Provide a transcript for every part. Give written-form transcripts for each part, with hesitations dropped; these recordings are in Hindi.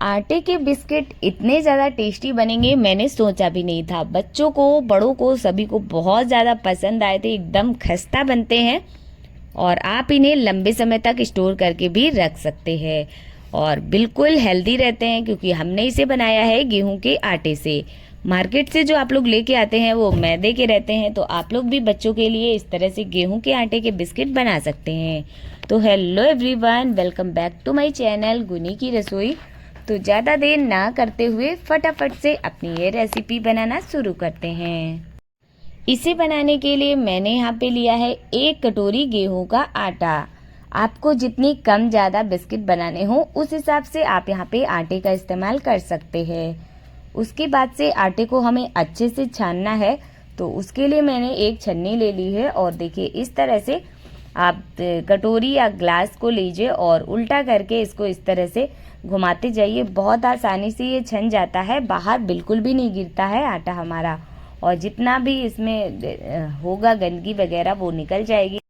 आटे के बिस्किट इतने ज़्यादा टेस्टी बनेंगे मैंने सोचा भी नहीं था। बच्चों को, बड़ों को, सभी को बहुत ज़्यादा पसंद आए थे। एकदम खस्ता बनते हैं और आप इन्हें लंबे समय तक स्टोर करके भी रख सकते हैं और बिल्कुल हेल्दी रहते हैं क्योंकि हमने इसे बनाया है गेहूं के आटे से। मार्केट से जो आप लोग लेके आते हैं वो मैदे के रहते हैं, तो आप लोग भी बच्चों के लिए इस तरह से गेहूं के आटे के बिस्किट बना सकते हैं। तो hello everyone, welcome back to my channel Guni की रसोई। तो ज़्यादा देर ना करते हुए फटाफट से अपनी ये रेसिपी बनाना शुरू करते हैं। इसे बनाने के लिए मैंने यहाँ पे लिया है 1 कटोरी गेहूं का आटा। आपको जितनी कम ज़्यादा बिस्किट बनाने हो उस हिसाब से आप यहाँ पे आटे का इस्तेमाल कर सकते हैं। उसके बाद से आटे को हमें अच्छे से छानना है, तो उसके लिए मैंने एक छन्नी ले ली है और देखिए इस तरह से आप कटोरी या ग्लास को लीजिए और उल्टा करके इसको इस तरह से घुमाते जाइए। बहुत आसानी से ये छन जाता है, बाहर बिल्कुल भी नहीं गिरता है आटा हमारा, और जितना भी इसमें होगा गंदगी वगैरह वो निकल जाएगी।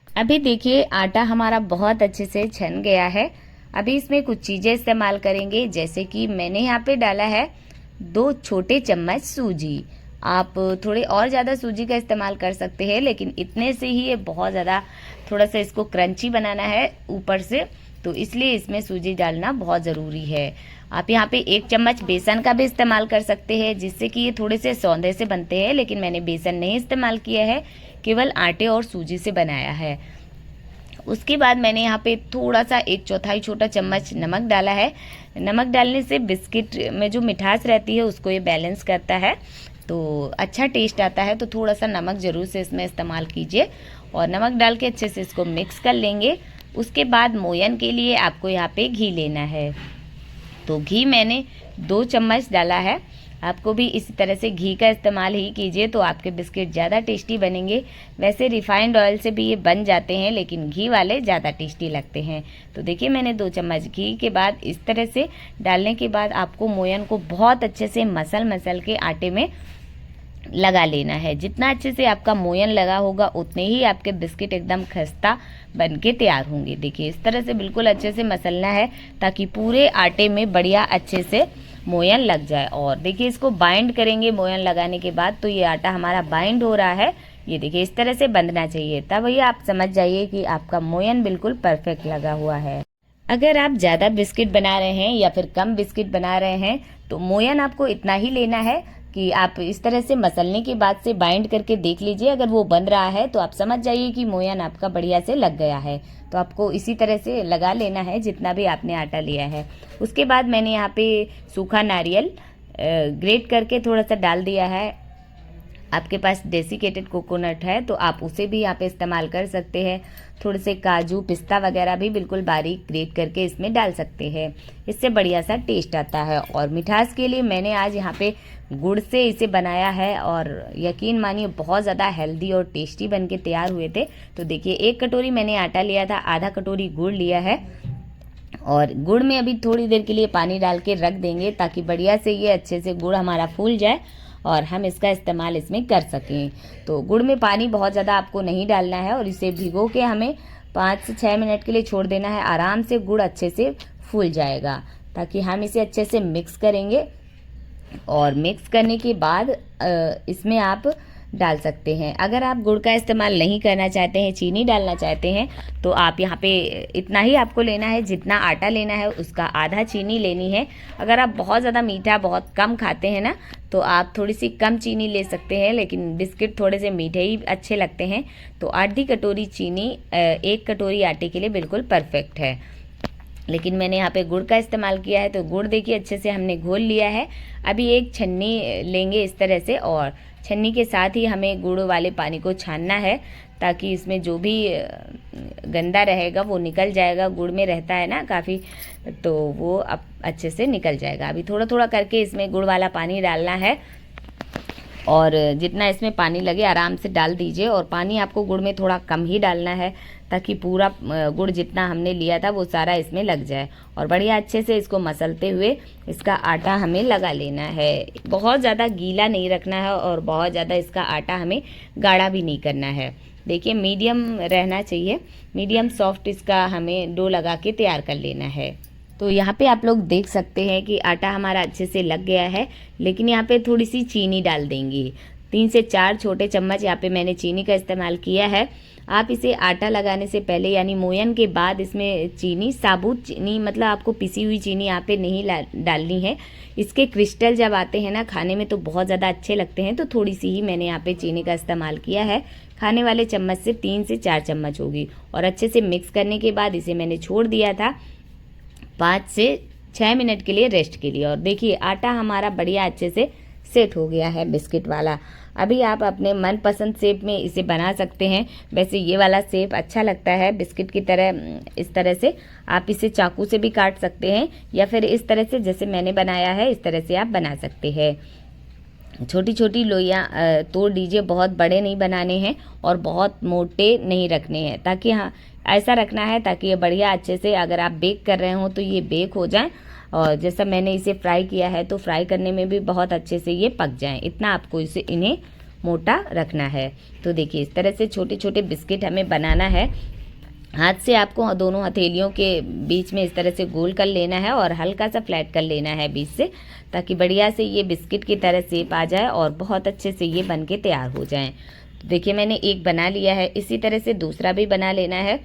अभी देखिए आटा हमारा बहुत अच्छे से छन गया है। अभी इसमें कुछ चीज़ें इस्तेमाल करेंगे, जैसे कि मैंने यहाँ पे डाला है 2 छोटे चम्मच सूजी। आप थोड़े और ज़्यादा सूजी का इस्तेमाल कर सकते हैं, लेकिन इतने से ही ये बहुत ज़्यादा, थोड़ा सा इसको क्रंची बनाना है ऊपर से, तो इसलिए इसमें सूजी डालना बहुत ज़रूरी है। आप यहाँ पे 1 चम्मच बेसन का भी इस्तेमाल कर सकते हैं, जिससे कि ये थोड़े से सौंधे से बनते हैं, लेकिन मैंने बेसन नहीं इस्तेमाल किया है, केवल आटे और सूजी से बनाया है। उसके बाद मैंने यहाँ पे थोड़ा सा 1/4 छोटा चम्मच नमक डाला है। नमक डालने से बिस्किट में जो मिठास रहती है उसको ये बैलेंस करता है, तो अच्छा टेस्ट आता है। तो थोड़ा सा नमक ज़रूर से इसमें इस्तेमाल कीजिए और नमक डाल के अच्छे से इसको मिक्स कर लेंगे। उसके बाद मोयन के लिए आपको यहाँ पे घी लेना है, तो घी मैंने 2 चम्मच डाला है। आपको भी इसी तरह से घी का इस्तेमाल ही कीजिए, तो आपके बिस्किट ज़्यादा टेस्टी बनेंगे। वैसे रिफाइंड ऑयल से भी ये बन जाते हैं, लेकिन घी वाले ज़्यादा टेस्टी लगते हैं। तो देखिए मैंने 2 चम्मच घी के बाद इस तरह से डालने के बाद आपको मोयन को बहुत अच्छे से मसल के आटे में लगा लेना है। जितना अच्छे से आपका मोयन लगा होगा उतने ही आपके बिस्किट एकदम खस्ता बन के तैयार होंगे। देखिए इस तरह से बिल्कुल अच्छे से मसलना है ताकि पूरे आटे में बढ़िया अच्छे से मोयन लग जाए। और देखिए इसको बाइंड करेंगे मोयन लगाने के बाद, तो ये आटा हमारा बाइंड हो रहा है। ये देखिए इस तरह से बंधना चाहिए, तब ये आप समझ जाइए कि आपका मोयन बिल्कुल परफेक्ट लगा हुआ है। अगर आप ज़्यादा बिस्किट बना रहे हैं या फिर कम बिस्किट बना रहे हैं तो मोयन आपको इतना ही लेना है कि आप इस तरह से मसलने के बाद से बाइंड करके देख लीजिए। अगर वो बन रहा है तो आप समझ जाइए कि मोयन आपका बढ़िया से लग गया है। तो आपको इसी तरह से लगा लेना है जितना भी आपने आटा लिया है। उसके बाद मैंने यहाँ पे सूखा नारियल ग्रेट करके थोड़ा सा डाल दिया है। आपके पास डेसिकेटेड कोकोनट है तो आप उसे भी यहाँ पे इस्तेमाल कर सकते हैं। थोड़े से काजू पिस्ता वगैरह भी बिल्कुल बारीक ग्रेट करके इसमें डाल सकते हैं, इससे बढ़िया सा टेस्ट आता है। और मिठास के लिए मैंने आज यहाँ पे गुड़ से इसे बनाया है और यकीन मानिए बहुत ज़्यादा हेल्दी और टेस्टी बन के तैयार हुए थे। तो देखिए 1 कटोरी मैंने आटा लिया था, आधा कटोरी गुड़ लिया है और गुड़ में अभी थोड़ी देर के लिए पानी डाल के रख देंगे ताकि बढ़िया से ये अच्छे से गुड़ हमारा फूल जाए और हम इसका इस्तेमाल इसमें कर सकें। तो गुड़ में पानी बहुत ज़्यादा आपको नहीं डालना है और इसे भिगो के हमें 5 से 6 मिनट के लिए छोड़ देना है। आराम से गुड़ अच्छे से फूल जाएगा, ताकि हम इसे अच्छे से मिक्स करेंगे। और मिक्स करने के बाद इसमें आप डाल सकते हैं। अगर आप गुड़ का इस्तेमाल नहीं करना चाहते हैं, चीनी डालना चाहते हैं, तो आप यहाँ पे इतना ही आपको लेना है, जितना आटा लेना है उसका आधा चीनी लेनी है। अगर आप बहुत ज़्यादा मीठा बहुत कम खाते हैं ना, तो आप थोड़ी सी कम चीनी ले सकते हैं, लेकिन बिस्किट थोड़े से मीठे ही अच्छे लगते हैं। तो आधी कटोरी चीनी 1 कटोरी आटे के लिए बिल्कुल परफेक्ट है, लेकिन मैंने यहाँ पे गुड़ का इस्तेमाल किया है। तो गुड़ देखिए अच्छे से हमने घोल लिया है। अभी एक छन्नी लेंगे इस तरह से और छन्नी के साथ ही हमें गुड़ वाले पानी को छानना है, ताकि इसमें जो भी गंदा रहेगा वो निकल जाएगा। गुड़ में रहता है ना काफ़ी, तो वो अब अच्छे से निकल जाएगा। अभी थोड़ा थोड़ा करके इसमें गुड़ वाला पानी डालना है और जितना इसमें पानी लगे आराम से डाल दीजिए। और पानी आपको गुड़ में थोड़ा कम ही डालना है, ताकि पूरा गुड़ जितना हमने लिया था वो सारा इसमें लग जाए। और बढ़िया अच्छे से इसको मसलते हुए इसका आटा हमें लगा लेना है। बहुत ज़्यादा गीला नहीं रखना है और बहुत ज़्यादा इसका आटा हमें गाढ़ा भी नहीं करना है। देखिए मीडियम रहना चाहिए, मीडियम सॉफ्ट इसका हमें डो लगा के तैयार कर लेना है। तो यहाँ पे आप लोग देख सकते हैं कि आटा हमारा अच्छे से लग गया है, लेकिन यहाँ पे थोड़ी सी चीनी डाल देंगे। 3 से 4 छोटे चम्मच यहाँ पे मैंने चीनी का इस्तेमाल किया है। आप इसे आटा लगाने से पहले यानी मोयन के बाद इसमें चीनी, साबुत चीनी मतलब आपको पिसी हुई चीनी यहाँ पे नहीं डालनी है। इसके क्रिस्टल जब आते हैं ना खाने में तो बहुत ज़्यादा अच्छे लगते हैं, तो थोड़ी सी ही मैंने यहाँ पे चीनी का इस्तेमाल किया है। खाने वाले चम्मच से 3 से 4 चम्मच होगी। और अच्छे से मिक्स करने के बाद इसे मैंने छोड़ दिया था 5 से 6 मिनट के लिए रेस्ट के लिए। और देखिए आटा हमारा बढ़िया अच्छे से सेट हो गया है बिस्किट वाला। अभी आप अपने मनपसंद शेप में इसे बना सकते हैं। वैसे ये वाला शेप अच्छा लगता है बिस्किट की तरह। इस तरह से आप इसे चाकू से भी काट सकते हैं या फिर इस तरह से जैसे मैंने बनाया है इस तरह से आप बना सकते हैं। छोटी छोटी लोइयाँ तोड़ दीजिए, बहुत बड़े नहीं बनाने हैं और बहुत मोटे नहीं रखने हैं, ताकि हाँ ऐसा रखना है ताकि ये बढ़िया अच्छे से अगर आप बेक कर रहे हो तो ये बेक हो जाए। और जैसा मैंने इसे फ्राई किया है तो फ्राई करने में भी बहुत अच्छे से ये पक जाएं, इतना आपको इन्हें मोटा रखना है। तो देखिए इस तरह से छोटे छोटे बिस्किट हमें बनाना है। हाथ से आपको दोनों हथेलियों के बीच में इस तरह से गोल कर लेना है और हल्का सा फ्लैट कर लेना है बीच से, ताकि बढ़िया से ये बिस्किट की तरह शेप आ जाए और बहुत अच्छे से ये बन के तैयार हो जाएं। तो देखिए मैंने एक बना लिया है, इसी तरह से दूसरा भी बना लेना है।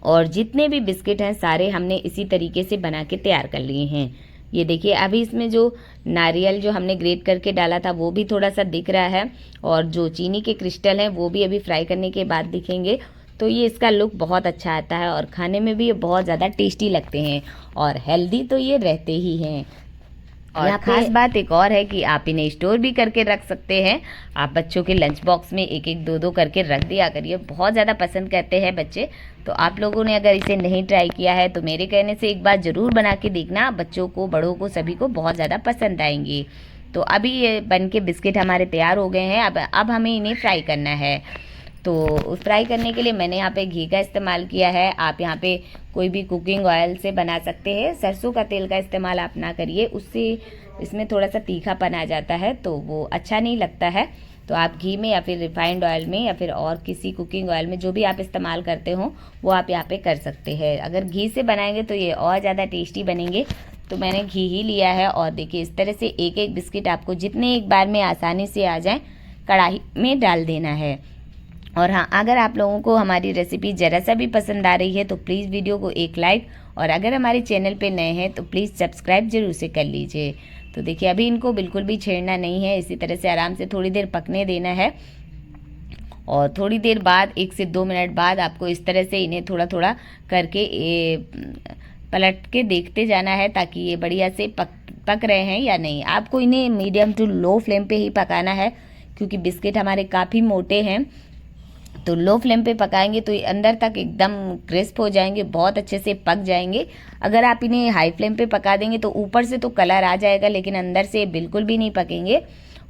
और जितने भी बिस्किट हैं सारे हमने इसी तरीके से बना के तैयार कर लिए हैं। ये देखिए अभी इसमें जो नारियल जो हमने ग्रेट करके डाला था वो भी थोड़ा सा दिख रहा है, और जो चीनी के क्रिस्टल हैं वो भी अभी फ्राई करने के बाद दिखेंगे। तो ये इसका लुक बहुत अच्छा आता है और खाने में भी ये बहुत ज़्यादा टेस्टी लगते हैं और हेल्दी तो ये रहते ही हैं। और खास बात एक और है कि आप इन्हें स्टोर भी करके रख सकते हैं। आप बच्चों के लंच बॉक्स में एक एक दो दो करके रख दिया करिए, बहुत ज़्यादा पसंद करते हैं बच्चे। तो आप लोगों ने अगर इसे नहीं ट्राई किया है तो मेरे कहने से एक बार ज़रूर बना के देखना, बच्चों को बड़ों को सभी को बहुत ज़्यादा पसंद आएंगी। तो अभी ये बन के बिस्किट हमारे तैयार हो गए हैं। अब हमें इन्हें फ्राई करना है। तो फ्राई करने के लिए मैंने यहाँ पे घी का इस्तेमाल किया है। आप यहाँ पे कोई भी कुकिंग ऑयल से बना सकते हैं। सरसों का तेल का इस्तेमाल आप ना करिए, उससे इसमें थोड़ा सा तीखापन आ जाता है तो वो अच्छा नहीं लगता है। तो आप घी में या फिर रिफाइंड ऑयल में या फिर और किसी कुकिंग ऑयल में जो भी आप इस्तेमाल करते हो वो आप यहाँ पे कर सकते हैं। अगर घी से बनाएंगे तो ये और ज़्यादा टेस्टी बनेंगे। तो मैंने घी ही लिया है। और देखिए इस तरह से एक एक बिस्किट आपको जितने एक बार में आसानी से आ जाए कढ़ाई में डाल देना है। और हाँ, अगर आप लोगों को हमारी रेसिपी ज़रा सा भी पसंद आ रही है तो प्लीज़ वीडियो को एक लाइक, और अगर हमारे चैनल पे नए हैं तो प्लीज़ सब्सक्राइब जरूर से कर लीजिए। तो देखिए अभी इनको बिल्कुल भी छेड़ना नहीं है, इसी तरह से आराम से थोड़ी देर पकने देना है। और थोड़ी देर बाद 1 से 2 मिनट बाद आपको इस तरह से इन्हें थोड़ा थोड़ा करके पलट के देखते जाना है, ताकि ये बढ़िया से पक रहे हैं या नहीं। आपको इन्हें मीडियम टू लो फ्लेम पे ही पकाना है, क्योंकि बिस्किट हमारे काफ़ी मोटे हैं। तो लो फ्लेम पे पकाएंगे तो ये अंदर तक एकदम क्रिस्प हो जाएंगे, बहुत अच्छे से पक जाएंगे। अगर आप इन्हें हाई फ्लेम पे पका देंगे तो ऊपर से तो कलर आ जाएगा, लेकिन अंदर से बिल्कुल भी नहीं पकेंगे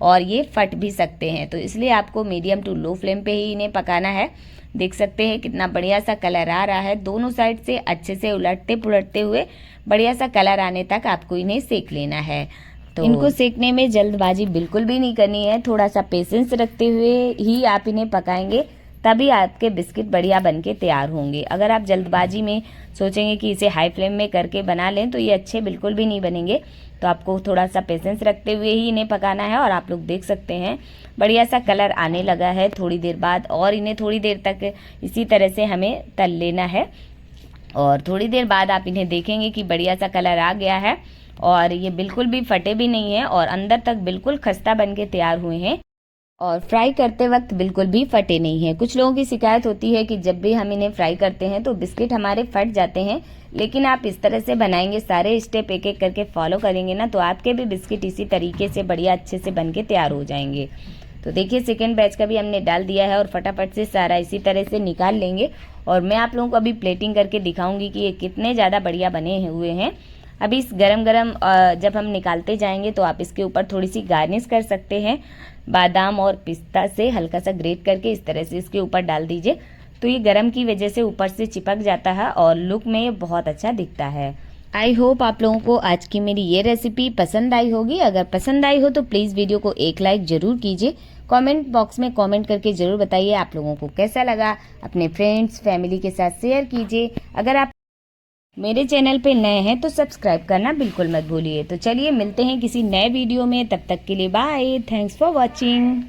और ये फट भी सकते हैं। तो इसलिए आपको मीडियम टू लो फ्लेम पे ही इन्हें पकाना है। देख सकते हैं कितना बढ़िया सा कलर आ रहा है। दोनों साइड से अच्छे से उलटते पुलटते हुए बढ़िया सा कलर आने तक आपको इन्हें सेक लेना है। तो इनको सेकने में जल्दबाजी बिल्कुल भी नहीं करनी है, थोड़ा सा पेशेंस रखते हुए ही आप इन्हें पकाएंगे, तभी आपके बिस्किट बढ़िया बन के तैयार होंगे। अगर आप जल्दबाजी में सोचेंगे कि इसे हाई फ्लेम में करके बना लें तो ये अच्छे बिल्कुल भी नहीं बनेंगे। तो आपको थोड़ा सा पेशेंस रखते हुए ही इन्हें पकाना है। और आप लोग देख सकते हैं बढ़िया सा कलर आने लगा है थोड़ी देर बाद, और इन्हें थोड़ी देर तक इसी तरह से हमें तल लेना है। और थोड़ी देर बाद आप इन्हें देखेंगे कि बढ़िया सा कलर आ गया है और ये बिल्कुल भी फटे भी नहीं हैं और अंदर तक बिल्कुल खस्ता बन के तैयार हुए हैं, और फ्राई करते वक्त बिल्कुल भी फटे नहीं हैं। कुछ लोगों की शिकायत होती है कि जब भी हम इन्हें फ्राई करते हैं तो बिस्किट हमारे फट जाते हैं, लेकिन आप इस तरह से बनाएंगे, सारे स्टेप एक एक करके फॉलो करेंगे ना, तो आपके भी बिस्किट इसी तरीके से बढ़िया अच्छे से बन के तैयार हो जाएंगे। तो देखिए सेकेंड बैच का भी हमने डाल दिया है और फटाफट से सारा इसी तरह से निकाल लेंगे। और मैं आप लोगों को अभी प्लेटिंग करके दिखाऊंगी कि ये कितने ज़्यादा बढ़िया बने हुए हैं। अभी इस गरम गरम जब हम निकालते जाएंगे तो आप इसके ऊपर थोड़ी सी गार्निश कर सकते हैं, बादाम और पिस्ता से हल्का सा ग्रेट करके इस तरह से इसके ऊपर डाल दीजिए। तो ये गरम की वजह से ऊपर से चिपक जाता है और लुक में ये बहुत अच्छा दिखता है। आई होप आप लोगों को आज की मेरी ये रेसिपी पसंद आई होगी। अगर पसंद आई हो तो प्लीज़ वीडियो को एक लाइक ज़रूर कीजिए। कमेंट बॉक्स में कमेंट करके ज़रूर बताइए आप लोगों को कैसा लगा। अपने फ्रेंड्स फैमिली के साथ शेयर कीजिए। अगर आप मेरे चैनल पे नए हैं तो सब्सक्राइब करना बिल्कुल मत भूलिए। तो चलिए मिलते हैं किसी नए वीडियो में, तब तक के लिए बाय, थैंक्स फॉर वॉचिंग।